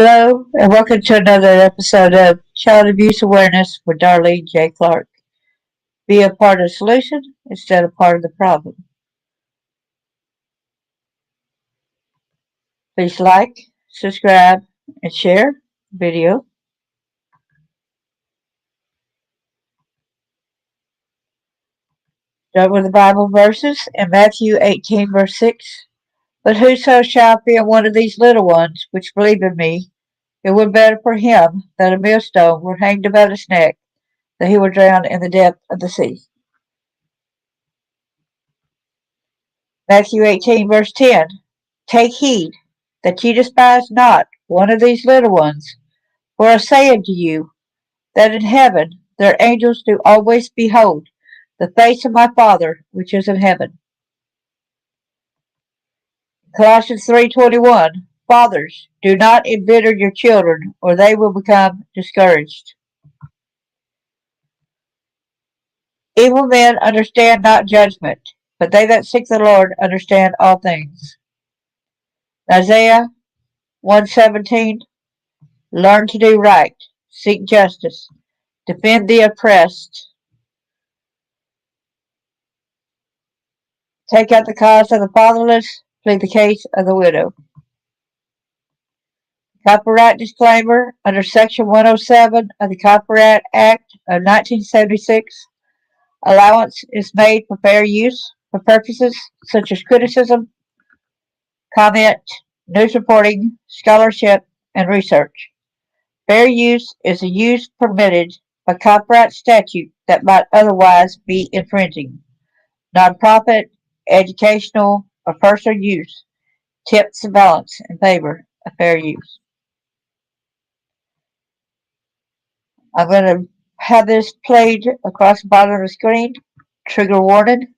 Hello, and welcome to another episode of Child Abuse Awareness with Darlene J. Clark. Be a part of the solution instead of part of the problem. Please like, subscribe, and share the video. Start with the Bible verses in Matthew 18, verse 6. But whoso shall fear one of these little ones which believe in me, it were better for him that a millstone were hanged about his neck, that he were drowned in the depth of the sea. Matthew 18, verse 10. Take heed that ye despise not one of these little ones, for I say unto you, that in heaven their angels do always behold the face of my Father which is in heaven. Colossians 3:21. Fathers, do not embitter your children, or they will become discouraged. Evil men understand not judgment, but they that seek the Lord understand all things. Isaiah 1:17. Learn to do right, seek justice, defend the oppressed, take out the cause of the fatherless, plead the case of the widow. Copyright disclaimer under Section 107 of the Copyright Act of 1976. Allowance is made for fair use for purposes such as criticism, comment, news reporting, scholarship, and research. Fair use is a use permitted by copyright statute that might otherwise be infringing. Nonprofit, educational, or personal use tips the balance in favor of fair use. I'm going to have this played across the bottom of the screen. Trigger warning.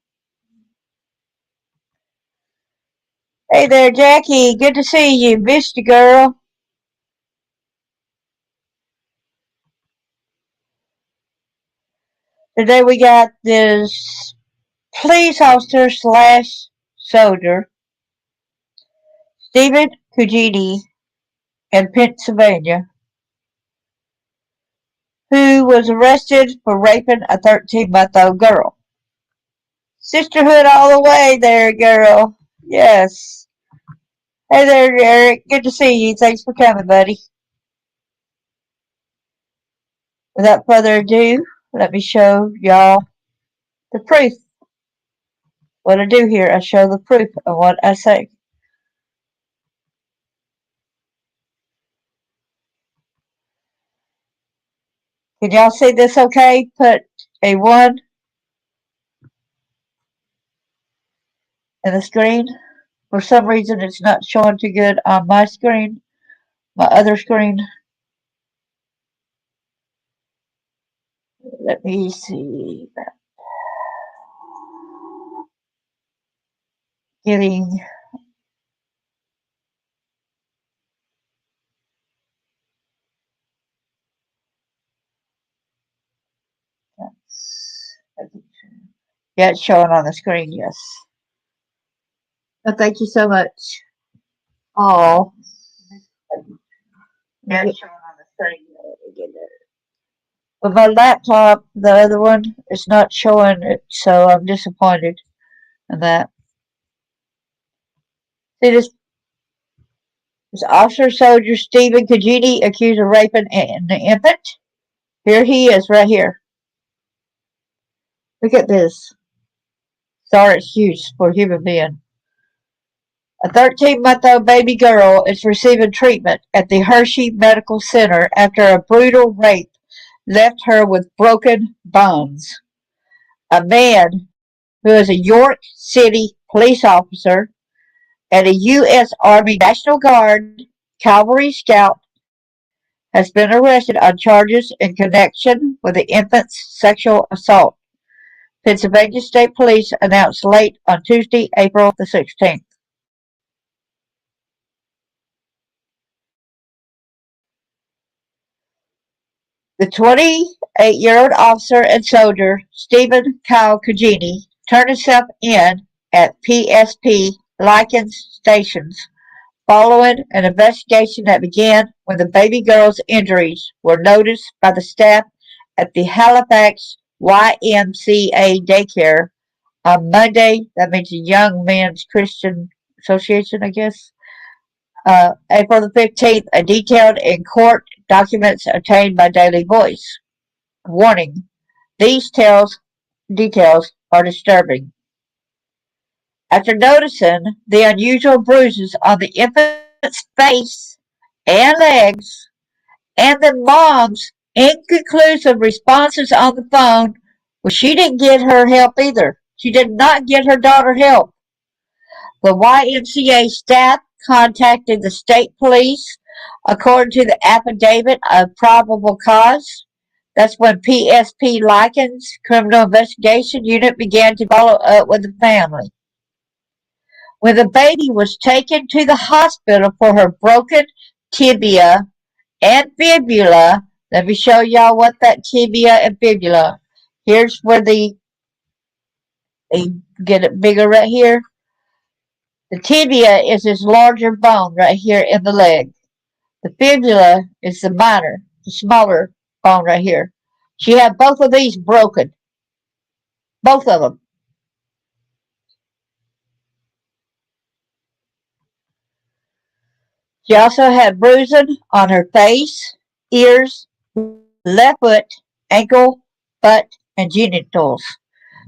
Hey there, Jackie. Good to see you. Missed you, girl. Today we got this police officer / soldier, Stephen Cugini in Pennsylvania, who was arrested for raping a 13-month-old girl. Sisterhood all the way there, girl. Yes. Hey there, Eric. Good to see you. Thanks for coming, buddy. Without further ado, let me show y'all the proof. What I do here, I show the proof of what I say. Can y'all see this okay? Put a 1 in the screen. For some reason, it's not showing too good on my screen. My other screen. Let me see. Getting yeah, it's showing on the screen, yes. Well, thank you so much. Oh. Yeah, it's showing on the screen. With my laptop, the other one, it's not showing it, so I'm disappointed in that. See this officer soldier Stephen Cugini accused of raping an infant? Here he is, right here. Look at this. Sorry, it's huge for a human being. A 13-month-old baby girl is receiving treatment at the Hershey Medical Center after a brutal rape left her with broken bones. A man who is a York City police officer and a U.S. Army National Guard cavalry scout has been arrested on charges in connection with the infant's sexual assault. Pennsylvania State Police announced late on Tuesday, April the 16th. The 28-year-old officer and soldier, Stephen Kyle Cugini, turned himself in at PSP Likens Stations following an investigation that began when the baby girl's injuries were noticed by the staff at the Halifax YMCA daycare on Monday. That means the Young Men's Christian Association, I guess. April the 15th, a detailed in court documents obtained by Daily Voice. Warning, these details are disturbing. After noticing the unusual bruises on the infant's face and legs, and the mom's inconclusive responses on the phone, well, she didn't get her help either. She did not get her daughter help. The YMCA staff contacted the state police according to the affidavit of probable cause. That's when PSP Likens Criminal Investigation Unit began to follow up with the family. When the baby was taken to the hospital for her broken tibia and fibula, let me show y'all what that tibia and fibula. Here's where they get it bigger right here. The tibia is this larger bone right here in the leg. The fibula is the smaller bone right here. She had both of these broken. Both of them. She also had bruising on her face, ears, left foot, ankle, butt, and genitals.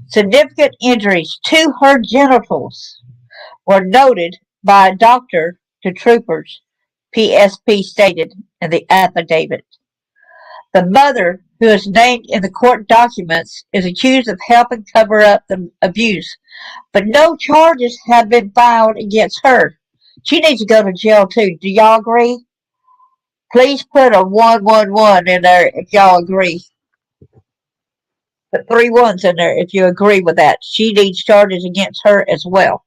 Significant injuries to her genitals were noted by a doctor to troopers, PSP stated in the affidavit. The mother, who is named in the court documents, is accused of helping cover up the abuse, but no charges have been filed against her. She needs to go to jail too. Do y'all agree? Please put a 111 in there if y'all agree. Put 3 ones in there if you agree with that. She needs charges against her as well.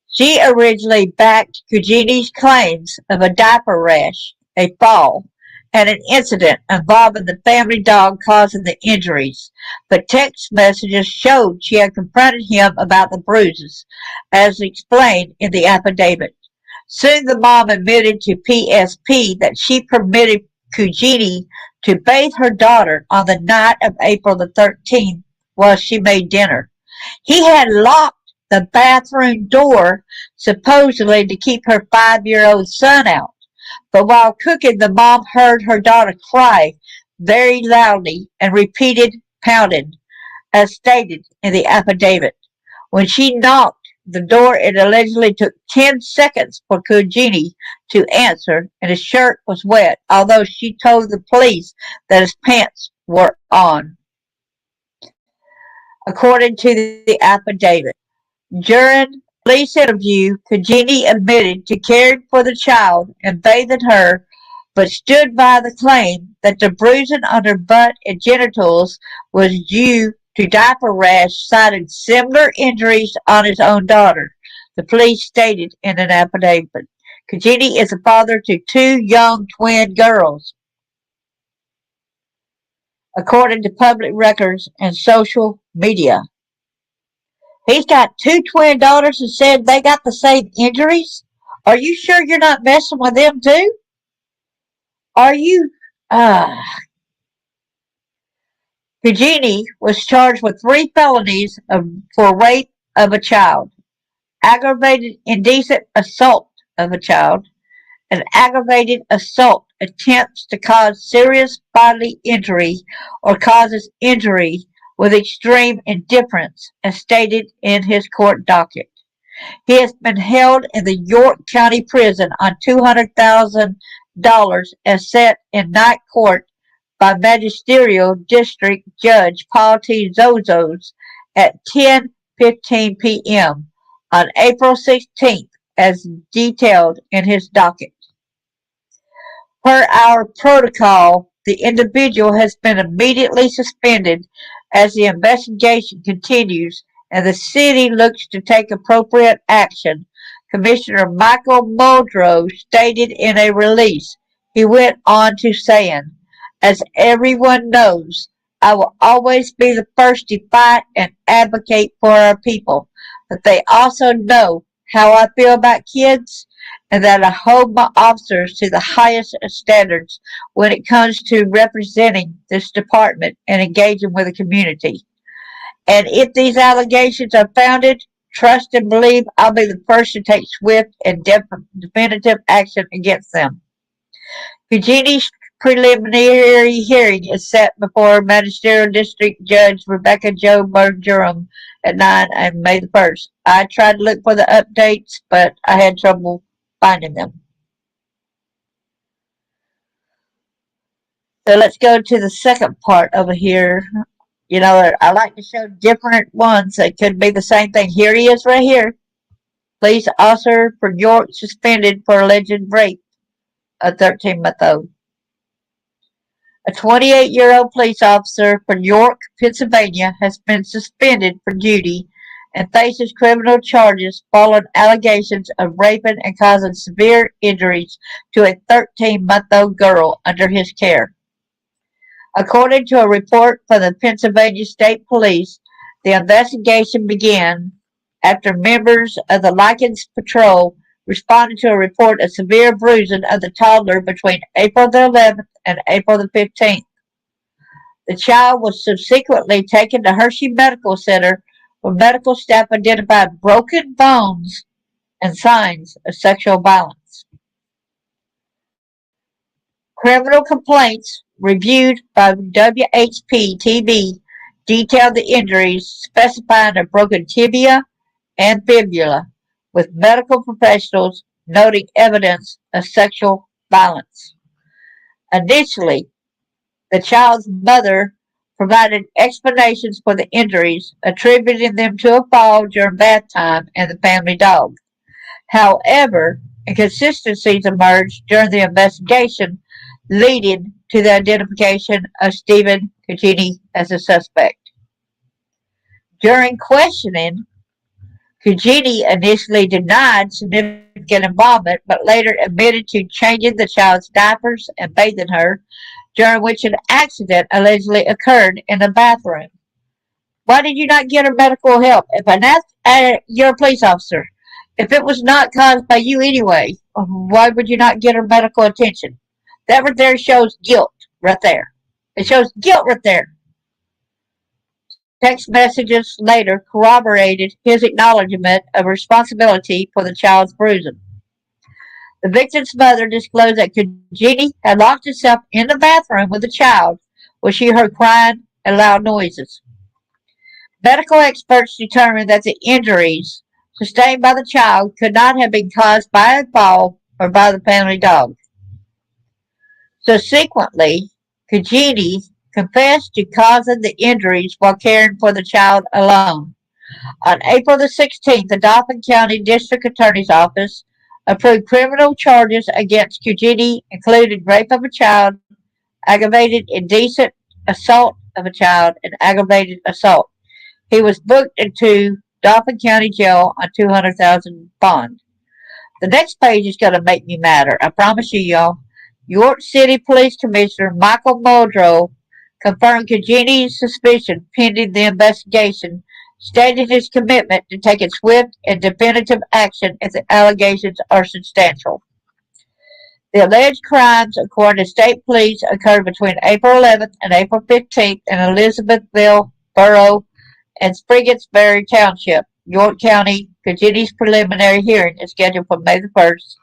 She originally backed Cugini's claims of a diaper rash, a fall, and an incident involving the family dog causing the injuries, but text messages showed she had confronted him about the bruises, as explained in the affidavit. Soon the mom admitted to PSP that she permitted Cugini to bathe her daughter on the night of April the 13th while she made dinner. He had locked the bathroom door, supposedly to keep her 5-year-old son out. But while cooking, the mom heard her daughter cry very loudly and repeated pounding, as stated in the affidavit. When she knocked the door, it allegedly took 10 seconds for Cugini to answer, and his shirt was wet, although she told the police that his pants were on. According to the affidavit, during police interview, Cugini admitted to caring for the child and bathing her, but stood by the claim that the bruising on her butt and genitals was due to diaper rash, citing similar injuries on his own daughter, the police stated in an affidavit. Cugini is a father to 2 young twin girls, according to public records and social media. He's got 2 twin daughters and said they got the same injuries? Are you sure you're not messing with them too? Are you? Cugini was charged with 3 felonies for rape of a child, aggravated indecent assault of a child, and aggravated assault attempts to cause serious bodily injury or causes injury with extreme indifference, as stated in his court docket. He has been held in the York County Prison on $200,000 as set in night court by Magisterial District Judge Paul T. Zozos at 10:15 p.m. on April 16th, as detailed in his docket. Per our protocol, the individual has been immediately suspended as the investigation continues and the city looks to take appropriate action, Commissioner Michael Muldrow stated in a release. He went on to saying, as everyone knows, I will always be the first to fight and advocate for our people, but they also know how I feel about kids. and that I hold my officers to the highest standards when it comes to representing this department and engaging with the community. And if these allegations are founded, trust and believe I'll be the first to take swift and definitive action against them. Cugini's preliminary hearing is set before Magisterial District Judge Rebecca Jo Bergeron at 9 on May the 1st. I tried to look for the updates, but I had trouble finding them. So let's go to the second part over here. You know, I like to show different ones that could be the same thing. Here he is right here. Police officer for York suspended for alleged rape of 13-month-old. A 28-year-old police officer from York, Pennsylvania has been suspended for duty and faces criminal charges following allegations of raping and causing severe injuries to a 13-month-old girl under his care. According to a report from the Pennsylvania State Police, the investigation began after members of the Lichens Patrol responded to a report of severe bruising of the toddler between April the 11th and April the 15th. The child was subsequently taken to Hershey Medical Center where medical staff identified broken bones and signs of sexual violence. Criminal complaints reviewed by WHP-TV detailed the injuries, specifying a broken tibia and fibula, with medical professionals noting evidence of sexual violence. Initially, the child's mother provided explanations for the injuries, attributing them to a fall during bath time and the family dog. However, inconsistencies emerged during the investigation, leading to the identification of Stephen Cugini as a suspect. During questioning, Cugini initially denied significant involvement, but later admitted to changing the child's diapers and bathing her, during which an accident allegedly occurred in the bathroom. Why did you not get her medical help? If you're a police officer, if it was not caused by you anyway, why would you not get her medical attention? That right there shows guilt right there. It shows guilt right there. Text messages later corroborated his acknowledgement of responsibility for the child's bruising. The victim's mother disclosed that Cugini had locked himself in the bathroom with the child when she heard crying and loud noises. Medical experts determined that the injuries sustained by the child could not have been caused by a fall or by the family dog. Subsequently, Cugini confessed to causing the injuries while caring for the child alone. On April the 16th, the Dauphin County District Attorney's Office approved criminal charges against Cugini, including rape of a child, aggravated indecent assault of a child, and aggravated assault. He was booked into Dauphin County Jail on $200,000 bond. The next page is going to make me madder. I promise you, y'all. York City Police Commissioner Michael Muldrow confirmed Cugini's suspicion pending the investigation, stating his commitment to taking swift and definitive action if the allegations are substantial. The alleged crimes, according to state police, occurred between April 11th and April 15th in Elizabethville Borough and Spriggetsbury Township, York County. Cugini's preliminary hearing is scheduled for May the 1st,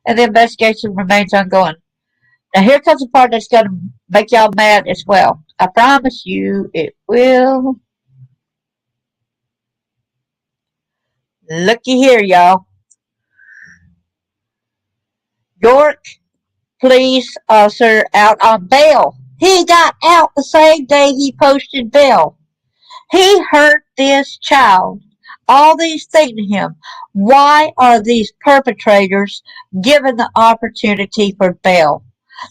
and the investigation remains ongoing. Now here comes the part that's going to make y'all mad as well. I promise you it will. Looky here, y'all. York police officer out on bail. He got out the same day he posted bail. He hurt this child. All these things to him. Why are these perpetrators given the opportunity for bail?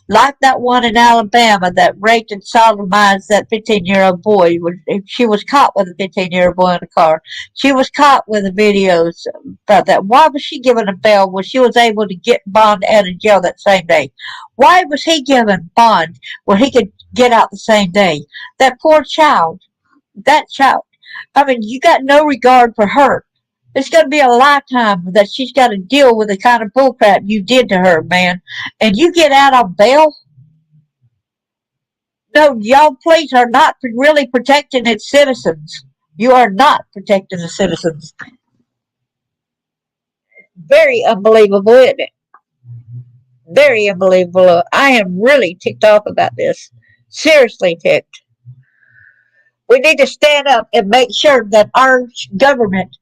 Like that one in Alabama that raped and sodomized that 15-year-old boy. She was caught with a 15-year-old boy in the car. She was caught with the videos about that. Why was she given a bail when she was able to get bond out of jail that same day? Why was he given bond when he could get out the same day? That poor child. That child. I mean, you got no regard for her. It's going to be a lifetime that she's got to deal with the kind of bullcrap you did to her, man. And you get out on bail? No, y'all police are not really protecting its citizens. You are not protecting the citizens. Very unbelievable, isn't it? Very unbelievable. I am really ticked off about this. Seriously ticked. We need to stand up and make sure that our government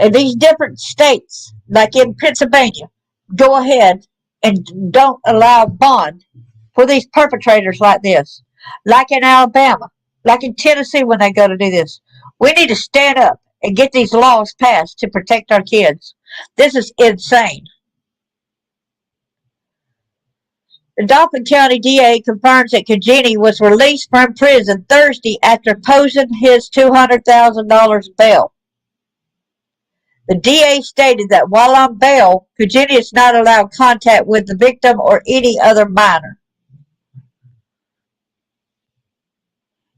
in these different states, like in Pennsylvania, go ahead and don't allow bond for these perpetrators like this. Like in Alabama, like in Tennessee when they go to do this. We need to stand up and get these laws passed to protect our kids. This is insane. The Dauphin County DA confirms that Cugini was released from prison Thursday after posing his $200,000 bail. The DA stated that while on bail, Cugini is not allowed contact with the victim or any other minor.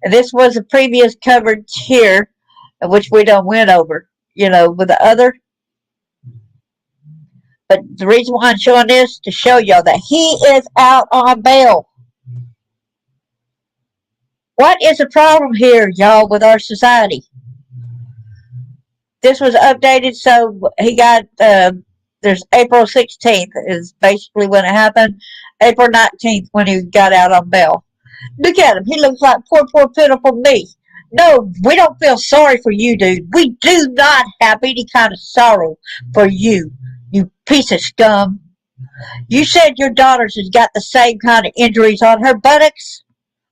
And this was a previous coverage here, which we don't went over, with the other. But the reason why I'm showing this to show y'all that he is out on bail. What is the problem here, y'all, with our society? This was updated, so he got, there's April 16th is basically when it happened. April 19th when he got out on bail. Look at him. He looks like poor, pitiful me. No, we don't feel sorry for you, dude. We do not have any kind of sorrow for you, you piece of scum. You said your daughters has got the same kind of injuries on her buttocks,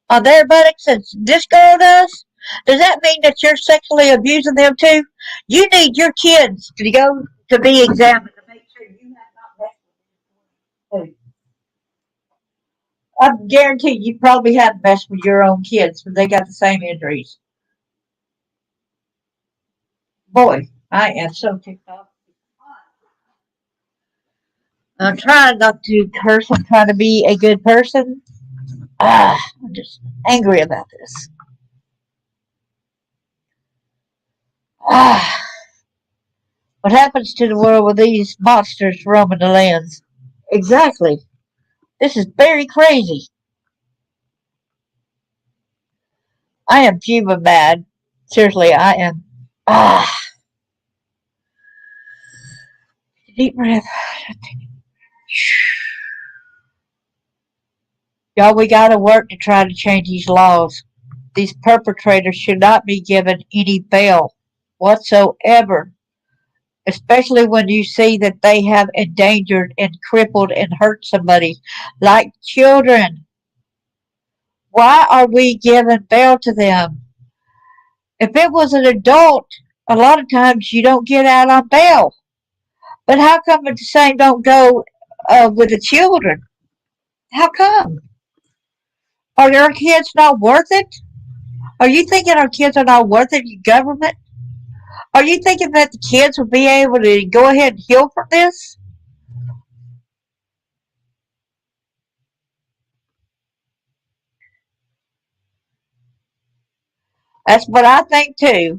on their buttocks, as this girl does? Does that mean that you're sexually abusing them too? You need your kids to go to be examined to make sure you have not messed with them. I guarantee you probably have messed with your own kids when they got the same injuries. Boy, I am so ticked off. I'm trying not to curse. I'm trying to be a good person. I'm just angry about this. What happens to the world with these monsters roaming the lands? Exactly. This is very crazy. I am Cuba mad. Seriously, I am. Deep breath. Y'all, we gotta work to try to change these laws. These perpetrators should not be given any bail whatsoever, especially when you see that they have endangered and crippled and hurt somebody, like children. Why are we giving bail to them? If it was an adult, a lot of times you don't get out on bail. But how come the same don't go with the children? How come? Are our kids not worth it? Are you thinking our kids are not worth it, you government? Are you thinking that the kids will be able to go ahead and heal from this? That's what I think too.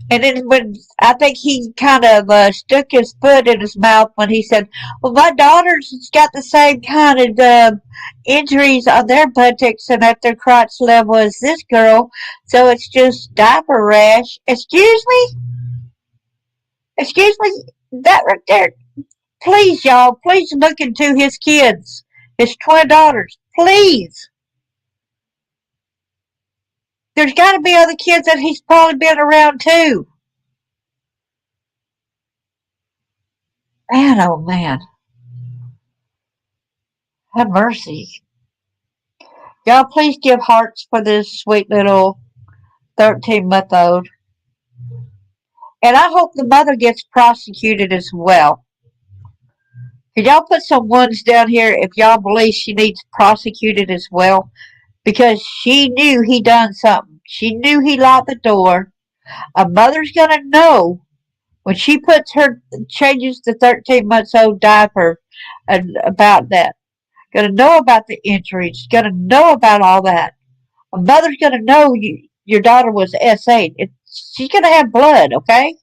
And then when I think he kind of stuck his foot in his mouth when he said, "Well, my daughter's got the same kind of injuries on their buttocks and at their crotch level as this girl, so it's just diaper rash." Excuse me, excuse me, that right there. Please, y'all, please look into his kids, his twin daughters, please. There's got to be other kids that he's probably been around too. Man, oh man. Have mercy. Y'all, please give hearts for this sweet little 13-month-old. And I hope the mother gets prosecuted as well. Could y'all put some ones down here if y'all believe she needs prosecuted as well? Because she knew he done something. She knew he locked the door. A mother's gonna know when she changes the 13-month-old diaper and about that. Gonna know about the injuries. Gonna know about all that. A mother's gonna know your daughter was S8. She's gonna have blood, okay?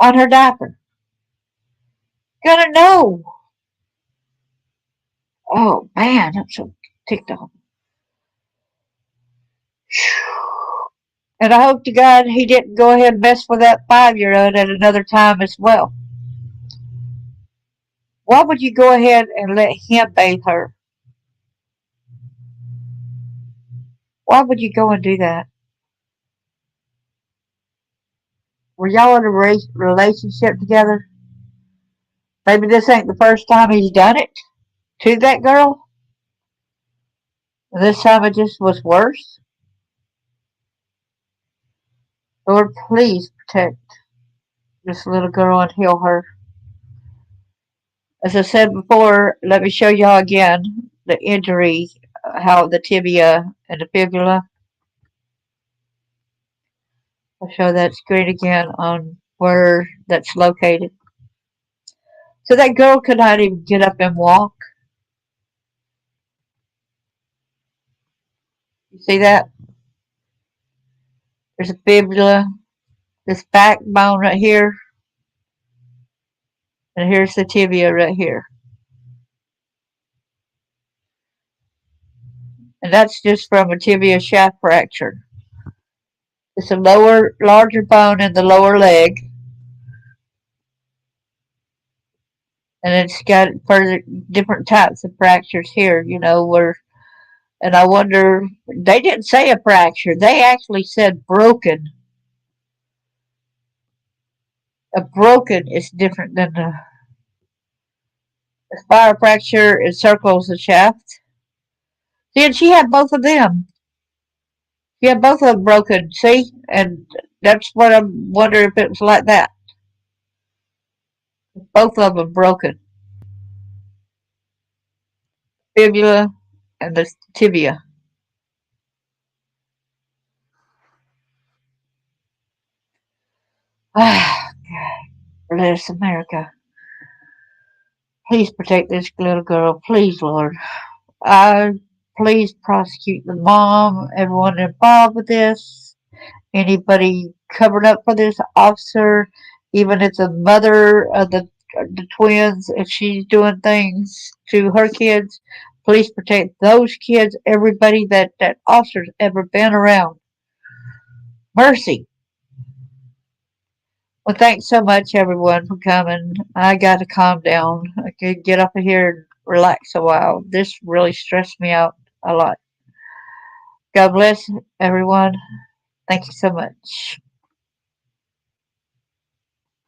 on her diaper. Gonna know. Oh man, I'm so ticked off. And I hope to God he didn't go ahead and mess with that 5-year-old at another time as well. Why would you go ahead and let him bathe her? Why would you go and do that? Were y'all in a relationship together? Maybe this ain't the first time he's done it to that girl. And this time it just was worse. Lord, please protect this little girl and heal her. As I said before, let me show y'all again the injury, how the tibia and the fibula. I'll show that screen again on where that's located. So that girl could not even get up and walk. You see that? There's a fibula, this backbone right here, and here's the tibia right here. And that's just from a tibia shaft fracture. It's a larger bone in the lower leg, and it's got further different types of fractures here. Where, and I wonder, they didn't say a fracture; they actually said broken. A broken is different than a spiral fracture. Encircles the shaft. See, and she had both of them. She had both of them broken. See, and that's what I'm wondering if it was like that. Both of them broken. Fibula and the tibia. Ah, bless America. Please protect this little girl. Please, Lord. Please prosecute the mom, everyone involved with this, anybody covered up for this officer, even if the mother of the twins, if she's doing things to her kids, please protect those kids, everybody that officer's ever been around. Mercy. Well, thanks so much, everyone, for coming. I got to calm down. I could get up here and relax a while. This really stressed me out a lot. God bless everyone. Thank you so much.